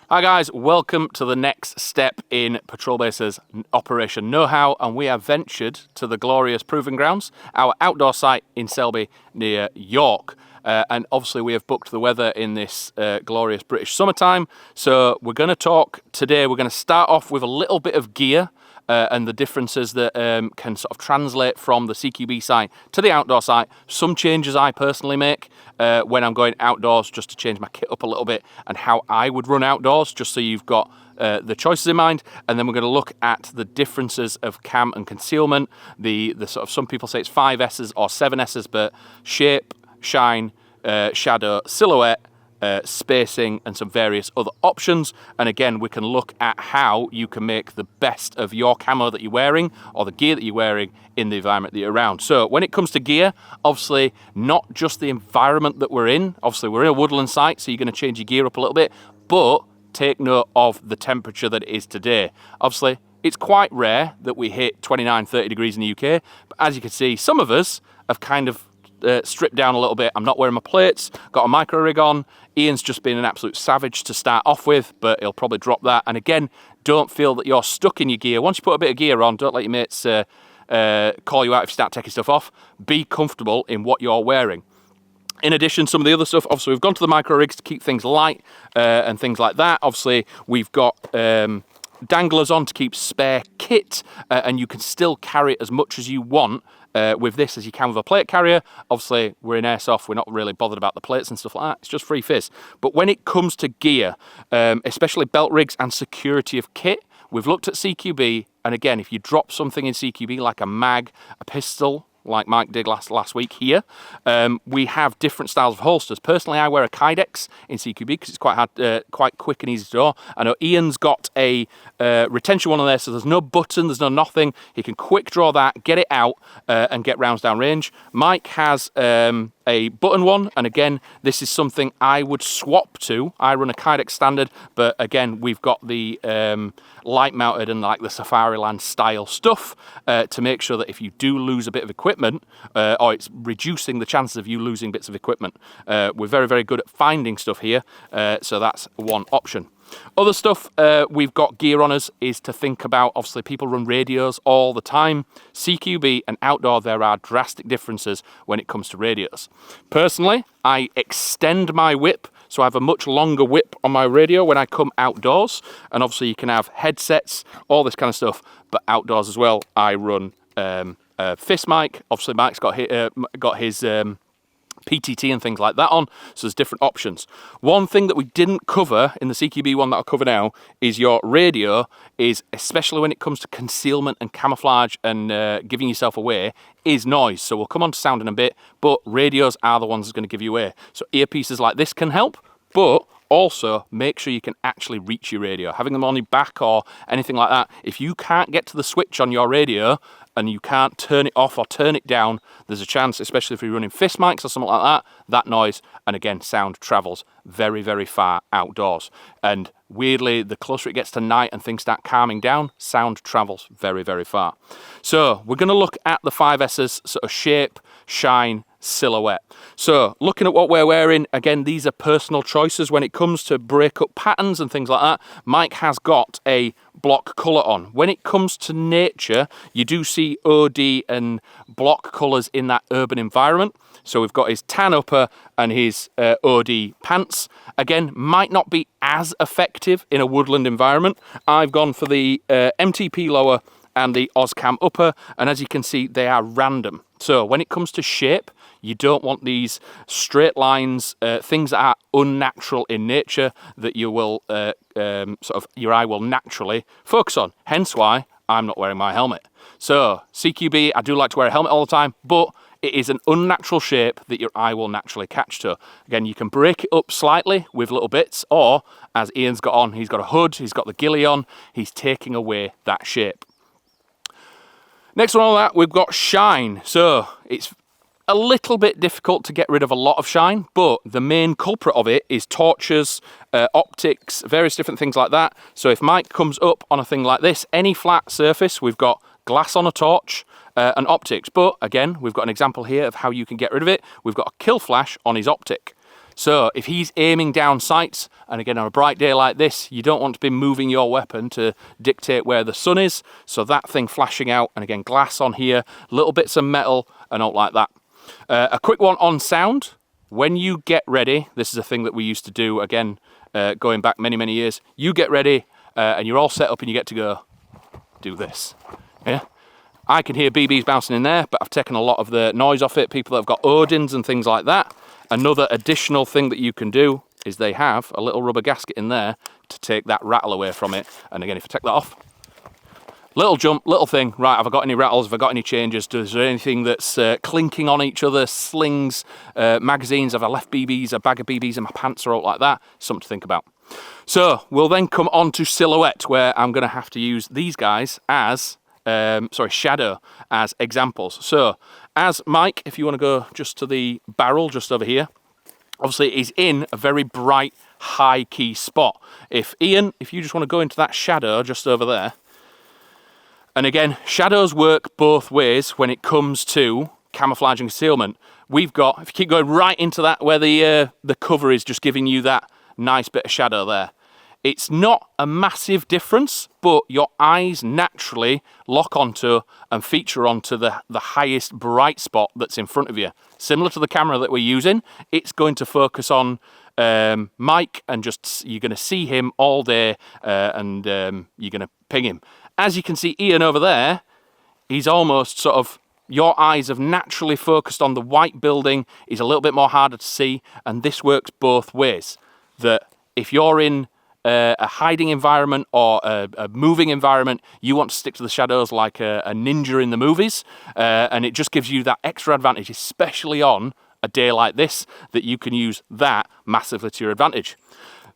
Hi guys, welcome to the next step in Patrol Base's Operation Knowhow, and we have ventured to the glorious Proving Grounds, our outdoor site in Selby near York. And obviously we have booked the weather in this glorious British summertime, so we're going to talk today. We're going to start off with a little bit of gear and the differences that can sort of translate from the CQB site to the outdoor site. Some changes I personally make when I'm going outdoors, just to change my kit up a little bit, and how I would run outdoors, just so you've got the choices in mind. And then we're going to look at the differences of cam and concealment. The sort of, some people say it's 5 S's or 7 S's, but shape, shine, shadow, silhouette, spacing, and some various other options. And again, we can look at how you can make the best of your camo that you're wearing, or the gear that you're wearing, in the environment that you're around. So when it comes to gear, obviously not just the environment that we're in. Obviously we're in a woodland site, so you're going to change your gear up a little bit, but take note of the temperature that it is today. Obviously it's quite rare that we hit 29-30 degrees in the UK, but as you can see, some of us have kind of stripped down a little bit. I'm not wearing my plates, got a micro rig on. Ian's just been an absolute savage to start off with, but he'll probably drop that. And again, don't feel that you're stuck in your gear. Once you put a bit of gear on, don't let your mates call you out if you start taking stuff off. Be comfortable in what you're wearing. In addition, some of the other stuff, obviously we've gone to the micro rigs to keep things light and things like that. Obviously we've got danglers on to keep spare kit, and you can still carry as much as you want with this as you can with a plate carrier. Obviously we're in airsoft, we're not really bothered about the plates and stuff like that, it's just free fizz. But when it comes to gear, especially belt rigs and security of kit, we've looked at CQB, and again, if you drop something in CQB like a mag, a pistol, like Mike did last week here, we have different styles of holsters. Personally, I wear a Kydex in CQB because it's quite quick and easy to draw. I know Ian's got a retention one on there, so there's no button, there's no nothing. He can quick draw that, get it out, and get rounds down range. Mike has a button one, and again, this is something I would swap to. I run a Kydex standard, but again, we've got the light mounted and like the Safariland style stuff to make sure that if you do lose a bit of equipment, or it's reducing the chances of you losing bits of equipment. We're very, very good at finding stuff here, so that's one option. Other stuff we've got gear on us is to think about. Obviously people run radios all the time. CQB and outdoor, there are drastic differences when it comes to radios. Personally, I extend my whip, so I have a much longer whip on my radio when I come outdoors, and obviously you can have headsets, all this kind of stuff, but outdoors as well, I run fist mic. Obviously Mike's got his PTT and things like that on, so there's different options. One thing that we didn't cover in the CQB one that I'll cover now is your radio is, especially when it comes to concealment and camouflage and giving yourself away, is noise. So we'll come on to sound in a bit, but radios are the ones that's going to give you away. So earpieces like this can help, but also make sure you can actually reach your radio. Having them on your back or anything like that, if you can't get to the switch on your radio and you can't turn it off or turn it down, there's a chance, especially if you're running fist mics or something like that, that noise, and again, sound travels very, very far outdoors. And weirdly, the closer it gets to night and things start calming down, sound travels very, very far. So we're going to look at the 5 S's, sort of shape, shine, silhouette. So looking at what we're wearing, again, these are personal choices when it comes to breakup patterns and things like that. Mike has got a block colour on. When it comes to nature, you do see OD and block colours in that urban environment. So we've got his tan upper and his OD pants. Again, might not be as effective in a woodland environment. I've gone for the MTP lower and the Ozcam upper, and as you can see, they are random. So when it comes to shape, you don't want these straight lines, things that are unnatural in nature that you will your eye will naturally focus on. Hence why I'm not wearing my helmet. So CQB, I do like to wear a helmet all the time, but it is an unnatural shape that your eye will naturally catch to. Again, you can break it up slightly with little bits, or as Ian's got on, he's got a hood, he's got the ghillie on, he's taking away that shape. Next one on that, we've got shine. So it's a little bit difficult to get rid of a lot of shine, but the main culprit of it is torches, optics, various different things like that. So if Mike comes up on a thing like this, any flat surface, we've got glass on a torch and optics. But again, we've got an example here of how you can get rid of it. We've got a kill flash on his optic. So if he's aiming down sights, and again on a bright day like this, you don't want to be moving your weapon to dictate where the sun is. So that thing flashing out, and again glass on here, little bits of metal and all like that. A quick one on sound. When you get ready, this is a thing that we used to do, again, going back many years. You get ready and you're all set up and you get to go do this. Yeah, I can hear BBs bouncing in there, but I've taken a lot of the noise off it. People that have got Odins and things like that. Another additional thing that you can do is they have a little rubber gasket in there to take that rattle away from it. And again, if I take that off, little jump, little thing, right, have I got any rattles, have I got any changes, is there anything that's clinking on each other, slings, magazines, have I left BBs, a bag of BBs in my pants or all like that, something to think about. So we'll then come on to silhouette, where I'm going to have to use these guys as, shadow as examples. So as Mike, if you want to go just to the barrel just over here, obviously he's in a very bright, high key spot. If Ian, if you just want to go into that shadow just over there, and again, shadows work both ways when it comes to camouflage and concealment. We've got, if you keep going right into that where the cover is just giving you that nice bit of shadow there. It's not a massive difference, but your eyes naturally lock onto and feature onto the highest bright spot that's in front of you. Similar to the camera that we're using, it's going to focus on Mike, and just you're going to see him all day, and you're going to ping him. As you can see Ian over there, he's almost sort of, your eyes have naturally focused on the white building. He's a little bit more harder to see, and this works both ways. That if you're in a hiding environment or a moving environment, you want to stick to the shadows like a ninja in the movies, and it just gives you that extra advantage, especially on a day like this, that you can use that massively to your advantage.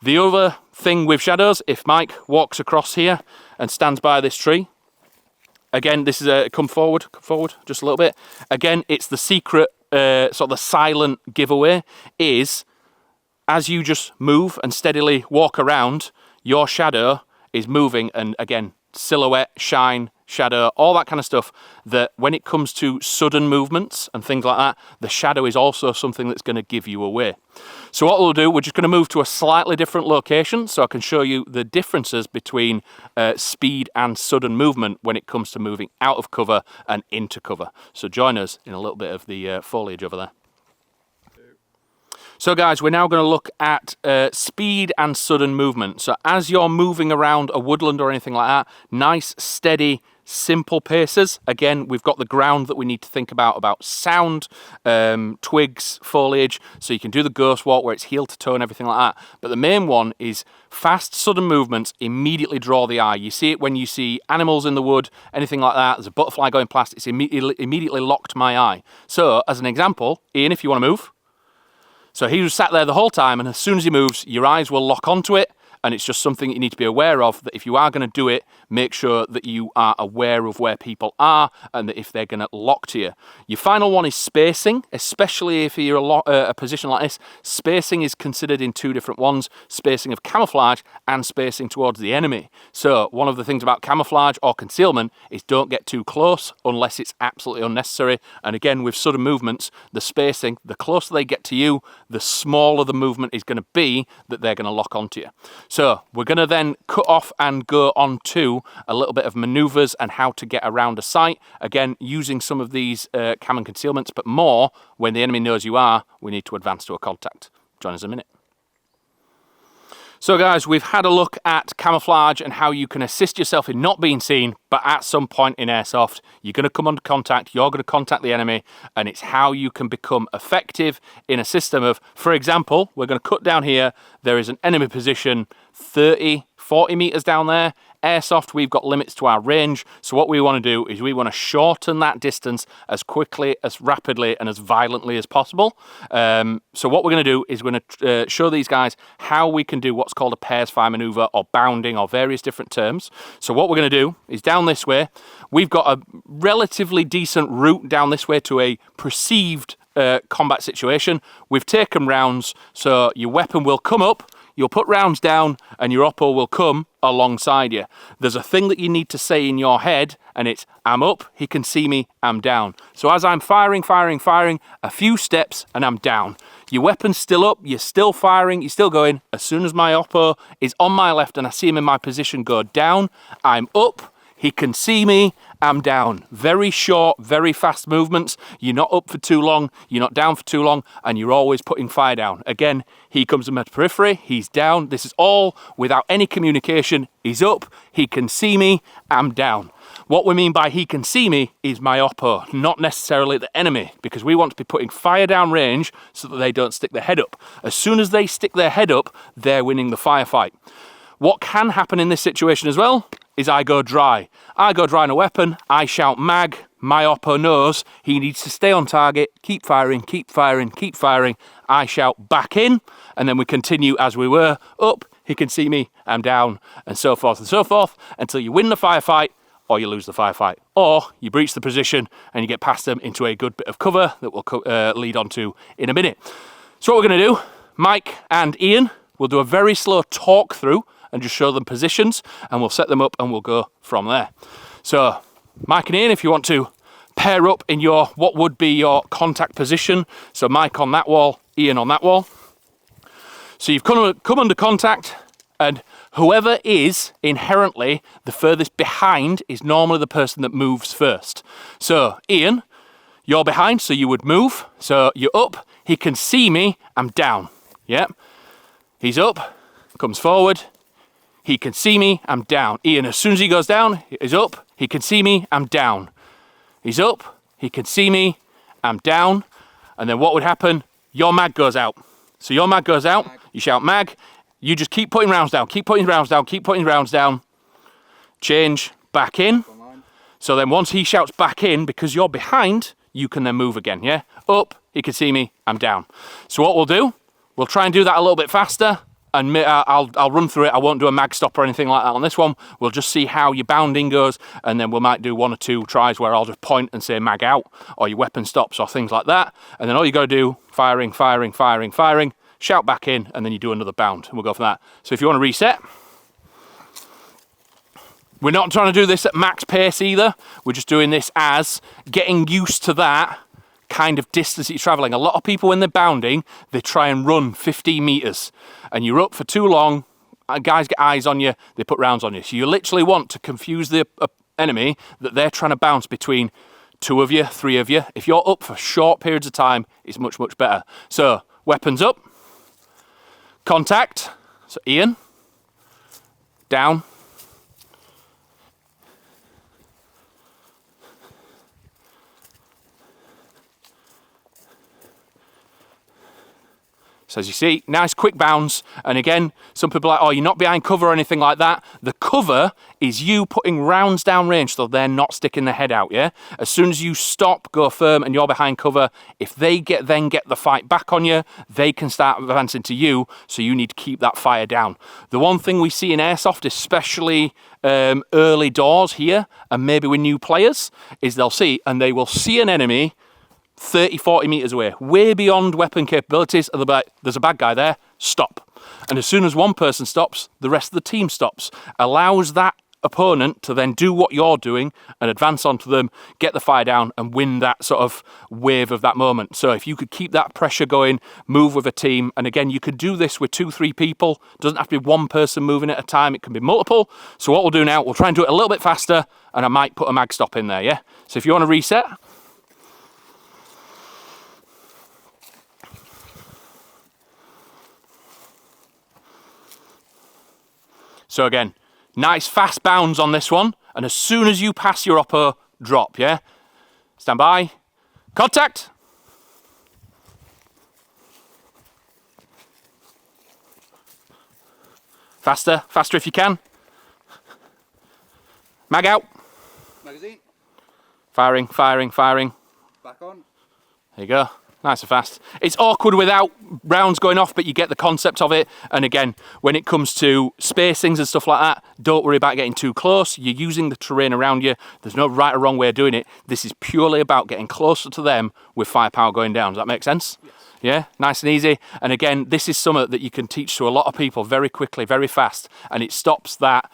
The other thing with shadows, if Mike walks across here and stands by this tree, again, this is a come forward just a little bit. Again, it's the secret, sort of the silent giveaway is, as you just move and steadily walk around, your shadow is moving, and again, silhouette, shine, shadow, all that kind of stuff, that when it comes to sudden movements and things like that, the shadow is also something that's going to give you away. So what we'll do, we're just going to move to a slightly different location so I can show you the differences between speed and sudden movement when it comes to moving out of cover and into cover. So join us in a little bit of the foliage over there. So guys, we're now going to look at speed and sudden movement. So as you're moving around a woodland or anything like that, nice, steady, simple paces. Again, we've got the ground that we need to think about sound, twigs, foliage, so you can do the ghost walk where it's heel to toe and everything like that. But the main one is fast, sudden movements immediately draw the eye. You see it when you see animals in the wood, anything like that. There's a butterfly going past, it's immediately locked my eye. So as an example, Ian, if you want to move. So he was sat there the whole time, and as soon as he moves, your eyes will lock onto it, and it's just something you need to be aware of, that if you are going to do it, make sure that you are aware of where people are and that if they're going to lock to you. Your final one is spacing, especially if you're a position like this. Spacing is considered in two different ones, spacing of camouflage and spacing towards the enemy. So one of the things about camouflage or concealment is don't get too close unless it's absolutely unnecessary. And again, with sudden movements, the spacing, the closer they get to you, the smaller the movement is going to be that they're going to lock onto you. So we're going to then cut off and go on to a little bit of manoeuvres and how to get around a site. Again, using some of these cam and concealments, but more when the enemy knows you are, we need to advance to a contact. Join us in a minute. So guys, we've had a look at camouflage and how you can assist yourself in not being seen, but at some point in airsoft, you're going to come under contact, you're going to contact the enemy, and it's how you can become effective in a system of, for example, we're going to cut down here, there is an enemy position 30, 40 meters down there. Airsoft, we've got limits to our range, so what we want to do is we want to shorten that distance as quickly, as rapidly, and as violently as possible. So what we're going to do is we're going to show these guys how we can do what's called a pairs fire maneuver, or bounding, or various different terms. So what we're going to do is down this way, we've got a relatively decent route down this way to a perceived combat situation. We've taken rounds, so your weapon will come up, you'll put rounds down, and your oppo will come alongside you. There's a thing that you need to say in your head, and it's, I'm up, he can see me, I'm down. So as I'm firing, a few steps, and I'm down. Your weapon's still up, you're still firing, you're still going. As soon as my oppo is on my left and I see him in my position go down, I'm up, he can see me, I'm down. Very short, very fast movements. You're not up for too long, you're not down for too long, and you're always putting fire down. Again, he comes to my periphery, he's down. This is all without any communication. He's up, he can see me, I'm down. What we mean by he can see me is my oppo, not necessarily the enemy, because we want to be putting fire down range so that they don't stick their head up. As soon as they stick their head up, they're winning the firefight. What can happen in this situation as well is I go dry. I go dry on a weapon, I shout mag, my oppo knows he needs to stay on target, keep firing, keep firing, keep firing. I shout back in, and then we continue as we were, up, he can see me, I'm down, and so forth, until you win the firefight, or you lose the firefight, or you breach the position and you get past them into a good bit of cover that we'll lead on to in a minute. So what we're going to do, Mike and Ian will do a very slow talk through and just show them positions, and we'll set them up and we'll go from there. So Mike and Ian, if you want to pair up in your, what would be your contact position, so Mike on that wall, Ian on that wall. So you've come under contact, and whoever is inherently the furthest behind is normally the person that moves first. So Ian, you're behind, so you would move. So you're up, he can see me, I'm down. Yep. He's up, comes forward, he can see me, I'm down. Ian, as soon as he goes down, he's up, he can see me, I'm down. He's up, he can see me, I'm down. And then what would happen? Your mag goes out. So your mag goes out, you shout mag, you just keep putting rounds down, keep putting rounds down, keep putting rounds down. Change, back in. So then once he shouts back in, because you're behind, you can then move again, yeah? Up, he can see me, I'm down. So what we'll do, we'll try and do that a little bit faster, and I'll run through it. I won't do a mag stop or anything like that on this one. We'll just see how your bounding goes, and then we might do 1 or 2 tries where I'll just point and say mag out, or your weapon stops, or things like that. And then all you got to do, firing, firing, firing, firing, shout back in, and then you do another bound, and we'll go for that. So if you want to reset, we're not trying to do this at max pace either. We're just doing this as getting used to that kind of distance that you're traveling. A lot of people, when they're bounding, they try and run 15 meters, and you're up for too long, guys get eyes on you, they put rounds on you. So you literally want to confuse the enemy that they're trying to bounce between 2 of you, 3 of you. If you're up for short periods of time, it's much, much better. So weapons up, contact, so Ian, down, so as you see, nice quick bounce. And again, some people are like, oh, you're not behind cover or anything like that. The cover is you putting rounds down range so they're not sticking their head out, yeah? As soon as you stop, go firm, and you're behind cover, if they then get the fight back on you, they can start advancing to you, so you need to keep that fire down. The one thing we see in Airsoft, especially early doors here, and maybe with new players, is they will see an enemy 30, 40 meters away, way beyond weapon capabilities, and they'll be like, there's a bad guy there, stop. And as soon as one person stops, the rest of the team stops. Allows that opponent to then do what you're doing and advance onto them, get the fire down, and win that sort of wave of that moment. So if you could keep that pressure going, move with a team, and again, you could do this with 2, 3 people. It doesn't have to be one person moving at a time, it can be multiple. So what we'll do now, we'll try and do it a little bit faster, and I might put a mag stop in there, yeah? So if you want to reset, so again, nice fast bounds on this one, and as soon as you pass your oppo, drop, yeah? Stand by, contact. Faster, faster if you can. Mag out. Magazine. Firing, firing, firing. Back on. There you go. Nice and fast. It's awkward without rounds going off, but you get the concept of it. And again, when it comes to spacings and stuff like that, don't worry about getting too close. You're using the terrain around you. There's no right or wrong way of doing it. This is purely about getting closer to them with firepower going down. Does that make sense? Yes. Yeah, nice and easy. And again, this is something that you can teach to a lot of people very quickly, very fast. And it stops that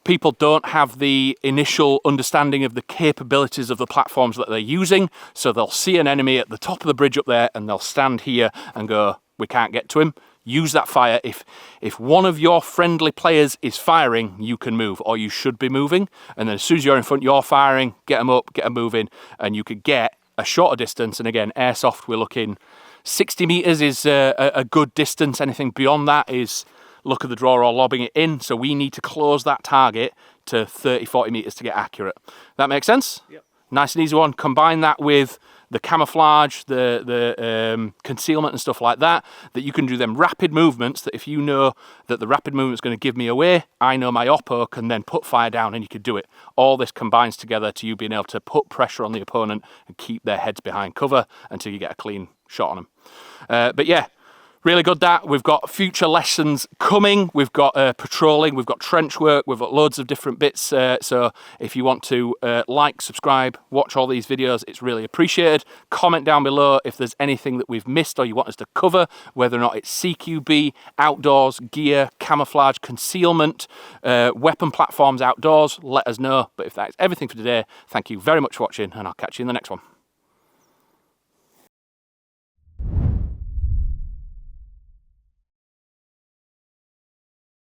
people don't have the initial understanding of the capabilities of the platforms that they're using, so they'll see an enemy at the top of the bridge up there and they'll stand here and go, we can't get to him. Use that fire. If one of your friendly players is firing, you can move, or you should be moving, and then as soon as you're in front, you're firing, get them up, get them moving, and you could get a shorter distance. And again, airsoft, we're looking 60 meters is a good distance. Anything beyond that is luck of the draw or lobbing it in, so we need to close that target to 30-40 meters to get accurate. That makes sense? Yep. Nice and easy one. Combine that with the camouflage, the concealment and stuff like that, that you can do them rapid movements, that if you know that the rapid movement is going to give me away, I know my oppo can then put fire down and you could do it. All this combines together to you being able to put pressure on the opponent and keep their heads behind cover until you get a clean shot on them. But yeah, really good that. We've got future lessons coming. We've got patrolling, we've got trench work, we've got loads of different bits. So if you want to like, subscribe, watch all these videos, it's really appreciated. Comment down below if there's anything that we've missed or you want us to cover, whether or not it's CQB, outdoors, gear, camouflage, concealment, weapon platforms outdoors, let us know. But if that's everything for today, thank you very much for watching and I'll catch you in the next one.